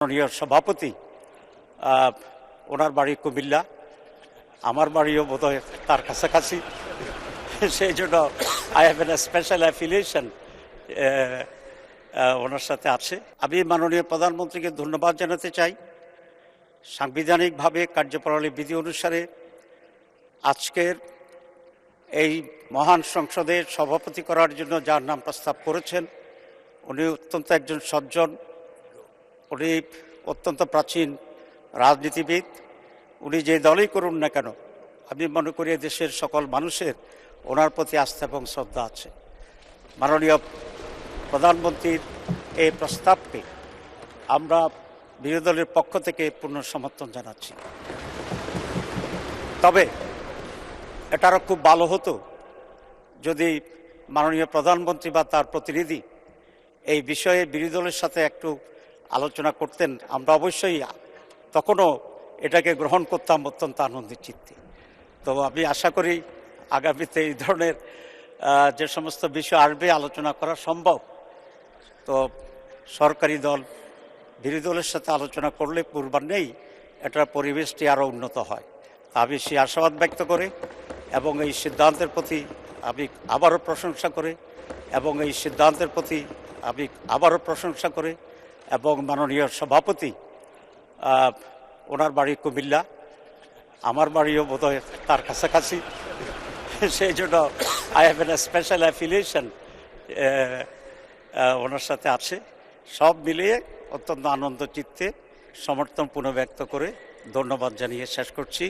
মাননীয় সভাপতি ওনার বাড়ি কুমিল্লা, আমার বাড়িও বোধহয় তার কাছাকাছি। সেই জন্য I have an special affiliation ওনার সাথে আছে। আমি মাননীয় প্রধানমন্ত্রীকে ধন্যবাদ জানাতে চাই। সাংবিধানিকভাবে কার্যপ্রণালী বিধি অনুসারে আজকের এই মহান সংসদের সভাপতি করার জন্য যার নাম প্রস্তাব করেছেন, উনি অত্যন্ত একজন সজ্জন, উনি অত্যন্ত প্রাচীন রাজনীতিবিদ। উনি যে দলই করুন না কেন, আমি মনে করি দেশের সকল মানুষের ওনার প্রতি আস্থা এবং শ্রদ্ধা আছে। মাননীয় প্রধানমন্ত্রীর এই প্রস্তাবকে আমরা বিরোধী দলের পক্ষ থেকে পূর্ণ সমর্থন জানাচ্ছি। তবে এটা আরও খুব ভালো হতো যদি মাননীয় প্রধানমন্ত্রী বা তার প্রতিনিধি এই বিষয়ে বিরোধী দলের সাথে একটু আলোচনা করতেন। আমরা অবশ্যই তখনও এটাকে গ্রহণ করতাম অত্যন্ত আনন্দের চিত্তে। তো আমি আশা করি আগামীতে এই ধরনের যে সমস্ত বিষয় আসবে আলোচনা করা সম্ভব। তো সরকারি দল বিরোধী দলের সাথে আলোচনা করলে পূর্বান্নেই এটার পরিবেশটি আরও উন্নত হয়। আমি সেই আশাবাদ ব্যক্ত করে এবং এই সিদ্ধান্তের প্রতি আমি আবারও প্রশংসা করে এবং মাননীয় সভাপতি ওনার বাড়ি কুমিল্লা, আমার বাড়িও বোধহয় তার কাছাকাছি। সেই জন্য I have an special affiliation ওনার সাথে আছে। সব মিলিয়ে অত্যন্ত আনন্দ চিত্তে সমর্থন পুনঃব্যক্ত করে ধন্যবাদ জানিয়ে শেষ করছি।